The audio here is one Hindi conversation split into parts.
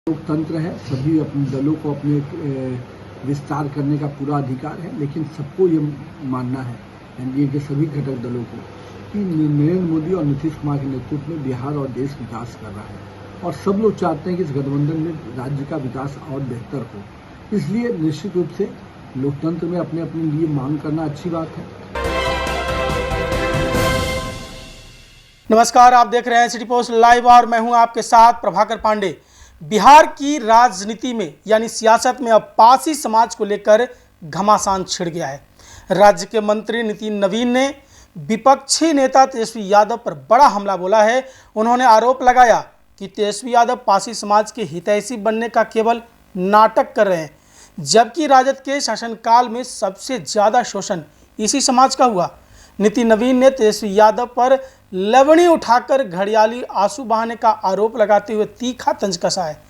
लोकतंत्र है, सभी अपने दलों को अपने विस्तार करने का पूरा अधिकार है, लेकिन सबको ये मानना है एनडीए के सभी घटक दलों को कि नरेंद्र मोदी और नीतीश कुमार के नेतृत्व में बिहार और देश विकास कर रहा है और सब लोग चाहते हैं कि इस गठबंधन में राज्य का विकास और बेहतर हो। इसलिए निश्चित रूप से लोकतंत्र में अपने अपने लिए मांग करना अच्छी बात है। नमस्कार, आप देख रहे हैं सिटी पोस्ट लाइव और मैं हूं आपके साथ प्रभाकर पांडे। बिहार की राजनीति में यानी सियासत में अब पासी समाज को लेकर घमासान छिड़ गया है। राज्य के मंत्री नितिन नवीन ने विपक्षी नेता तेजस्वी यादव पर बड़ा हमला बोला है। उन्होंने आरोप लगाया कि तेजस्वी यादव पासी समाज के हितैषी बनने का केवल नाटक कर रहे हैं, जबकि राजद के शासनकाल में सबसे ज़्यादा शोषण इसी समाज का हुआ। नितिन नवीन ने तेजस्वी यादव पर लवणी उठाकर घड़ियाली आंसू बहाने का आरोप लगाते हुए तीखा तंज कसा है।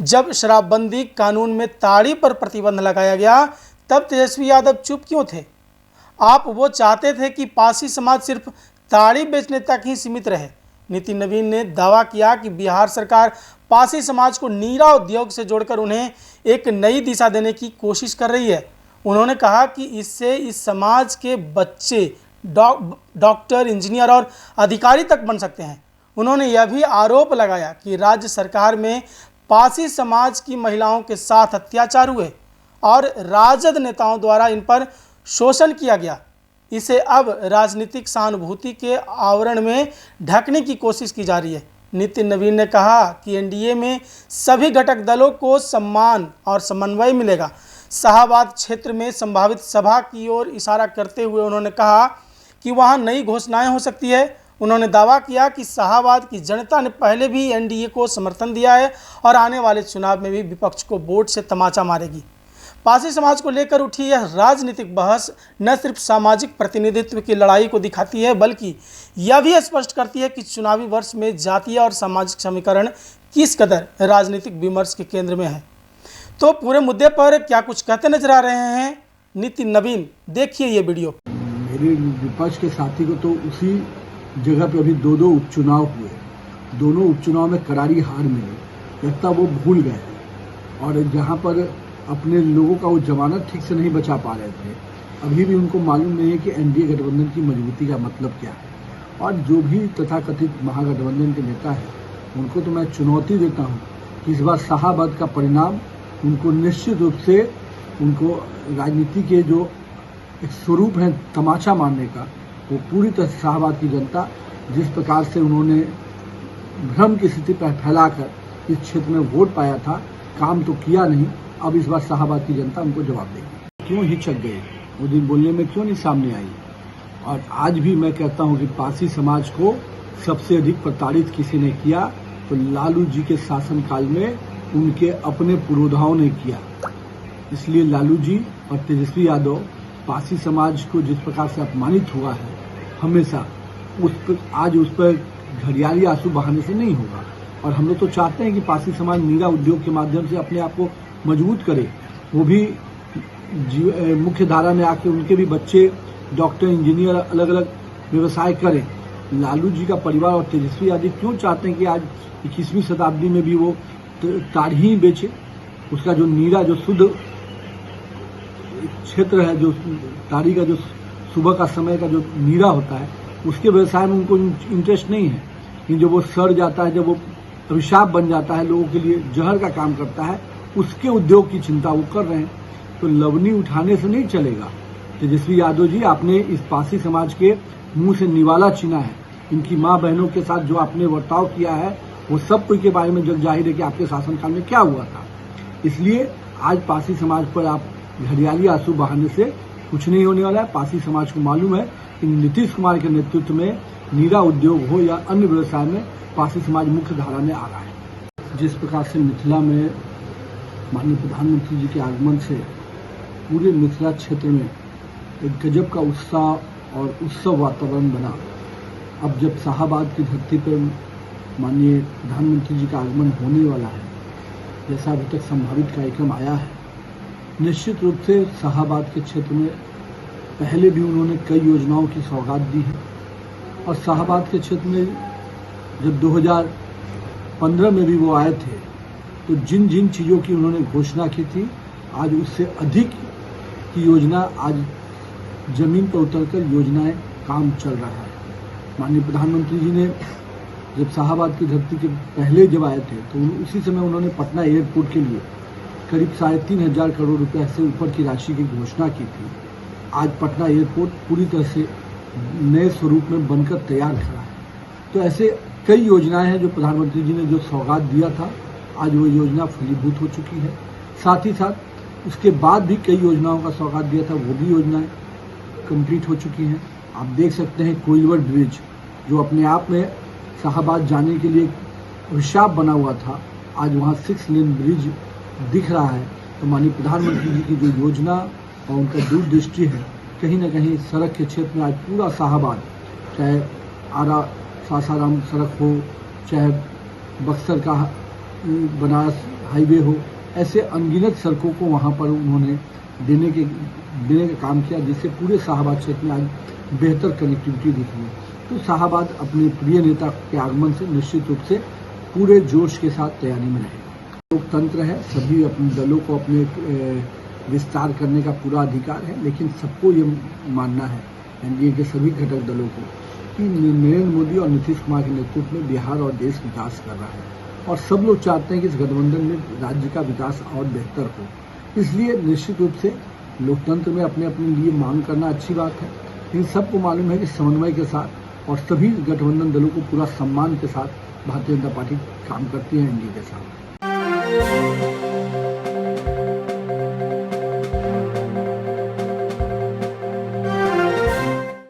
जब शराबबंदी कानून में ताड़ी पर प्रतिबंध लगाया गया तब तेजस्वी यादव चुप क्यों थे? आप वो चाहते थे कि पासी समाज सिर्फ ताड़ी बेचने तक ही सीमित रहे। नितिन नवीन ने दावा किया कि बिहार सरकार पासी समाज को नीरा उद्योग से जोड़कर उन्हें एक नई दिशा देने की कोशिश कर रही है। उन्होंने कहा कि इससे इस समाज के बच्चे डॉक्टर, इंजीनियर और अधिकारी तक बन सकते हैं। उन्होंने यह भी आरोप लगाया कि राज्य सरकार में पासी समाज की महिलाओं के साथ अत्याचार हुए और राजद नेताओं द्वारा इन पर शोषण किया गया। इसे अब राजनीतिक सहानुभूति के आवरण में ढकने की कोशिश की जा रही है। नितिन नवीन ने कहा कि एनडीए में सभी घटक दलों को सम्मान और समन्वय मिलेगा। शाहबाद क्षेत्र में संभावित सभा की ओर इशारा करते हुए उन्होंने कहा कि वहां नई घोषणाएं हो सकती है। उन्होंने दावा किया कि शाहबाद की जनता ने पहले भी एनडीए को समर्थन दिया है और आने वाले चुनाव में भी विपक्ष को वोट से तमाचा मारेगी। पासी समाज को लेकर उठी यह राजनीतिक बहस न सिर्फ सामाजिक प्रतिनिधित्व की लड़ाई को दिखाती है, बल्कि यह भी स्पष्ट करती है कि चुनावी वर्ष में जातीय और सामाजिक समीकरण किस कदर राजनीतिक विमर्श के केंद्र में है। तो पूरे मुद्दे पर क्या कुछ कहते नजर आ रहे हैं नितिन नवीन, देखिए ये वीडियो। मेरे विपक्ष के साथी को तो उसी जगह पे अभी दो उपचुनाव हुए, दोनों उपचुनाव में करारी हार मिली, लगता वो भूल गए और जहाँ पर अपने लोगों का वो जमानत ठीक से नहीं बचा पा रहे थे। अभी भी उनको मालूम नहीं है कि एनडीए गठबंधन की मजबूती का मतलब क्या है। और जो भी तथाकथित महागठबंधन के नेता हैं उनको तो मैं चुनौती देता हूँ कि इस बार शाहबाद का परिणाम उनको निश्चित रूप से उनको राजनीति के जो एक स्वरूप है तमाचा मारने का, वो पूरी तरह शाहबाद की जनता जिस प्रकार से उन्होंने भ्रम की स्थिति पर फैलाकर इस क्षेत्र में वोट पाया था, काम तो किया नहीं। अब इस बार शाहबाद की जनता उनको जवाब देगी। क्यों हिचक गए, वो दिन बोलने में क्यों नहीं सामने आई? और आज भी मैं कहता हूँ कि पासी समाज को सबसे अधिक प्रताड़ित किसी ने किया तो लालू जी के शासनकाल में उनके अपने पुरोधाओं ने किया। इसलिए लालू जी और तेजस्वी यादव पासी समाज को जिस प्रकार से अपमानित हुआ है, हमेशा आज उस पर घड़ियाली आंसू बहाने से नहीं होगा। और हम लोग तो चाहते हैं कि पासी समाज नीरा उद्योग के माध्यम से अपने आप को मजबूत करे, वो भी मुख्य धारा में आके उनके भी बच्चे डॉक्टर, इंजीनियर, अलग अलग व्यवसाय करें। लालू जी का परिवार और तेजस्वी यादव क्यों चाहते हैं कि आज 21वीं शताब्दी में भी वो ताड़ी ही बेचे? उसका जो नीरा, जो शुद्ध क्षेत्र है, जो ताड़ी का जो सुबह का समय का जो नीरा होता है, उसके व्यवसाय में उनको इंटरेस्ट नहीं है। लेकिन जब वो सड़ जाता है, जब वो अभिशाप बन जाता है, लोगों के लिए जहर का काम करता है, उसके उद्योग की चिंता वो कर रहे हैं। तो लवनी उठाने से नहीं चलेगा। तेजस्वी यादव जी, आपने इस पासी समाज के मुंह से निवाला छीना है। इनकी माँ बहनों के साथ जो आपने बर्ताव किया है वो सब कोई के बारे में जग जाहिर है कि आपके शासनकाल में क्या हुआ था। इसलिए आज पासी समाज पर आप घड़ियाली आंसू बहाने से कुछ नहीं होने वाला है। पासी समाज को मालूम है कि नीतीश कुमार के नेतृत्व में नीरा उद्योग हो या अन्य व्यवसाय में पासी समाज मुख्य धारा में आ रहा है। जिस प्रकार से मिथिला में माननीय प्रधानमंत्री जी के आगमन से पूरे मिथिला क्षेत्र में एक गजब का उत्साह और उत्सव वातावरण बना। अब जब शाहबाद की धरती पर माननीय प्रधानमंत्री जी का आगमन होने वाला है, जैसा अभी तक संभावित कार्यक्रम आया है, निश्चित रूप से शाहबाद के क्षेत्र में पहले भी उन्होंने कई योजनाओं की सौगात दी है। और शाहबाद के क्षेत्र में जब 2015 में भी वो आए थे तो जिन जिन चीज़ों की उन्होंने घोषणा की थी, आज उससे अधिक की योजना आज जमीन पर उतरकर योजनाएं काम चल रहा है। माननीय प्रधानमंत्री जी ने जब शाहाबाद की धरती के पहले जब आए थे तो उसी समय उन्होंने पटना एयरपोर्ट के लिए करीब 3,500 करोड़ रुपए से ऊपर की राशि की घोषणा की थी। आज पटना एयरपोर्ट पूरी तरह से नए स्वरूप में बनकर तैयार खड़ा है। तो ऐसे कई योजनाएं हैं जो प्रधानमंत्री जी ने जो सौगात दिया था, आज वो योजना फलीभूत हो चुकी है। साथ ही साथ उसके बाद भी कई योजनाओं का सौगात दिया था, वो भी योजनाएं कंप्लीट हो चुकी हैं। आप देख सकते हैं कोइलवर ब्रिज जो अपने आप में शाहाबाद जाने के लिए अभिशाप बना हुआ था, आज वहाँ 6 लेन ब्रिज दिख रहा है। तो माननीय प्रधानमंत्री जी की जो योजना और उनका दूरदृष्टि है, कहीं ना कहीं सड़क के क्षेत्र में आज पूरा शाहाबाद, चाहे आरा सासाराम सड़क हो, चाहे बक्सर का बनारस हाईवे हो, ऐसे अनगिनत सड़कों को वहाँ पर उन्होंने देने का काम किया, जिससे पूरे शाहाबाद क्षेत्र में आज बेहतर कनेक्टिविटी दिख रही है। तो शाहाबाद अपने प्रिय नेता के आगमन से निश्चित रूप से पूरे जोश के साथ तैयारी में रहेगा। लोकतंत्र है, सभी अपने दलों को अपने विस्तार करने का पूरा अधिकार है, लेकिन सबको ये मानना है, एनडीए के सभी घटक दलों को, कि नरेंद्र मोदी और नीतीश कुमार के नेतृत्व में बिहार और देश विकास कर रहा है और सब लोग चाहते हैं कि इस गठबंधन में राज्य का विकास और बेहतर हो। इसलिए निश्चित रूप से लोकतंत्र में अपने अपने लिए मांग करना अच्छी बात है, लेकिन सबको मालूम है कि समन्वय के साथ और सभी गठबंधन दलों को पूरा सम्मान के साथ भारतीय जनता पार्टी काम करती है एनडीए के साथ।